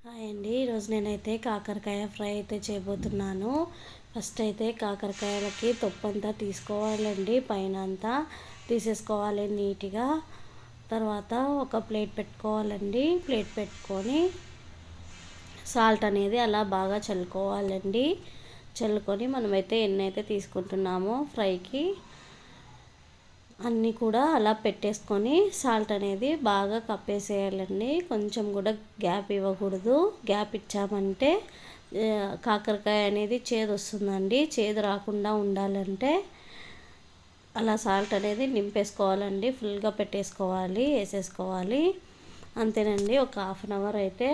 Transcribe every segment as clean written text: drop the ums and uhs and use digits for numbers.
Hi అండి. ఈరోజు నేనైతే కాకరకాయ ఫ్రై అయితే చేయబోతున్నాను. ఫస్ట్ అయితే కాకరకాయలకి తొప్పంతా తీసుకోవాలండి, పైన అంతా తీసేసుకోవాలి నీట్గా. తర్వాత ఒక ప్లేట్ పెట్టుకోవాలండి. ప్లేట్ పెట్టుకొని సాల్ట్ అనేది అలా బాగా చల్లుకోవాలండి. చల్లుకొని మనమైతే ఎన్ని అయితే తీసుకుంటున్నామో ఫ్రైకి అన్నీ కూడా అలా పెట్టేసుకొని సాల్ట్ అనేది బాగా కప్పేసేయాలండి. కొంచెం కూడా గ్యాప్ ఇవ్వకూడదు. గ్యాప్ ఇచ్చామంటే కాకరకాయ అనేది చేదు వస్తుందండి. చేదు రాకుండా ఉండాలంటే అలా సాల్ట్ అనేది నింపేసుకోవాలండి. ఫుల్గా పెట్టేసుకోవాలి, వేసేసుకోవాలి. అంతేనండి. ఒక హాఫ్ అన్ అవర్ అయితే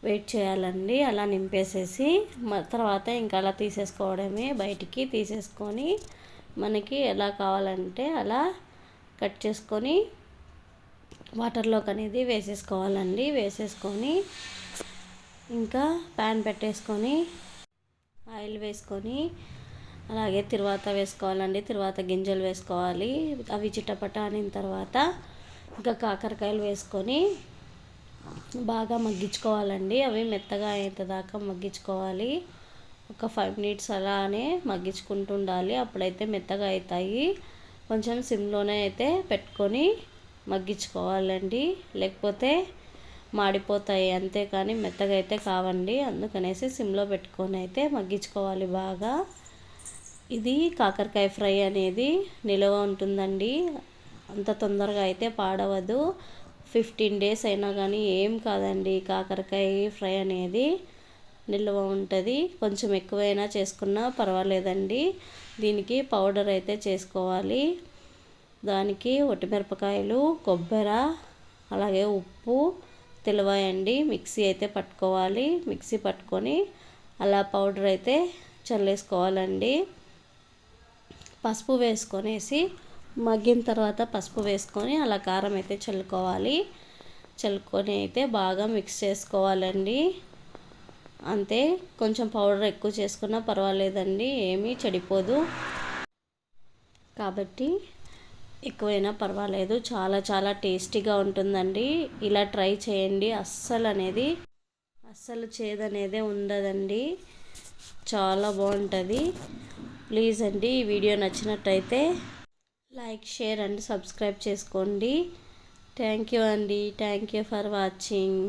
వెయిట్ చేయాలండి. అలా నింపేసేసి తర్వాత ఇంకా అలా తీసేసుకోవడమే. బయటికి తీసేసుకొని మనకి ఎలా కావాలంటే అలా కట్ చేసుకొని వాటర్లోకి అనేది వేసేసుకోవాలండి. వేసేసుకొని ఇంకా ప్యాన్ పెట్టేసుకొని ఆయిల్ వేసుకొని అలాగే తిరువాత వేసుకోవాలండి. తిరువాత గింజలు వేసుకోవాలి. అవి చిటపట అయిన తర్వాత ఇంకా కాకరకాయలు వేసుకొని బాగా మగ్గించుకోవాలండి. అవి మెత్తగా అయ్యేదాకా మగ్గించుకోవాలి. ఒక 5 మినిట్స్ అలానే మగ్గించుకుంటూ ఉండాలి. అప్పుడైతే మెత్తగా అవుతాయి. కొంచెం సిమ్లోనే అయితే పెట్టుకొని మగ్గించుకోవాలండి, లేకపోతే మాడిపోతాయి. అంతేకాని మెత్తగా అయితే కావండి. అందుకనేసి సిమ్లో పెట్టుకొని అయితే మగ్గించుకోవాలి బాగా. ఇది కాకరకాయ ఫ్రై అనేది నిల్వ ఉంటుందండి. అంత తొందరగా అయితే పాడవదు. 15 డేస్ అయినా కానీ ఏం కాదండి. కాకరకాయ ఫ్రై అనేది నిల్వ ఉంటుంది. కొంచెం ఎక్కువైనా చేసుకున్నా పర్వాలేదండి. దీనికి పౌడర్ అయితే చేసుకోవాలి. దానికి ఒట్టిమిరపకాయలు, కొబ్బరి, అలాగే ఉప్పు, తెలవాయండి మిక్సీ అయితే పట్టుకోవాలి. మిక్సీ పట్టుకొని అలా పౌడర్ అయితే చల్లేసుకోవాలండి. పసుపు వేసుకొనేసి మగ్గిన తర్వాత పసుపు వేసుకొని అలా కారం అయితే చల్లుకోవాలి. చల్లుకొని అయితే బాగా మిక్స్ చేసుకోవాలండి. అంతే. కొంచెం పౌడర్ ఎక్కువ చేసుకున్నా పర్వాలేదండి, ఏమీ చెడిపోదు. కాబట్టి ఎక్కువైనా పర్వాలేదు. చాలా చాలా టేస్టీగా ఉంటుందండి. ఇలా ట్రై చేయండి. అస్సలు చేదనేదే ఉండదండి. చాలా బాగుంటుంది. ప్లీజ్ అండి, ఈ వీడియో నచ్చినట్టయితే లైక్, షేర్ అండ్ సబ్స్క్రైబ్ చేసుకోండి. థ్యాంక్ యూ అండి. Thank you for watching.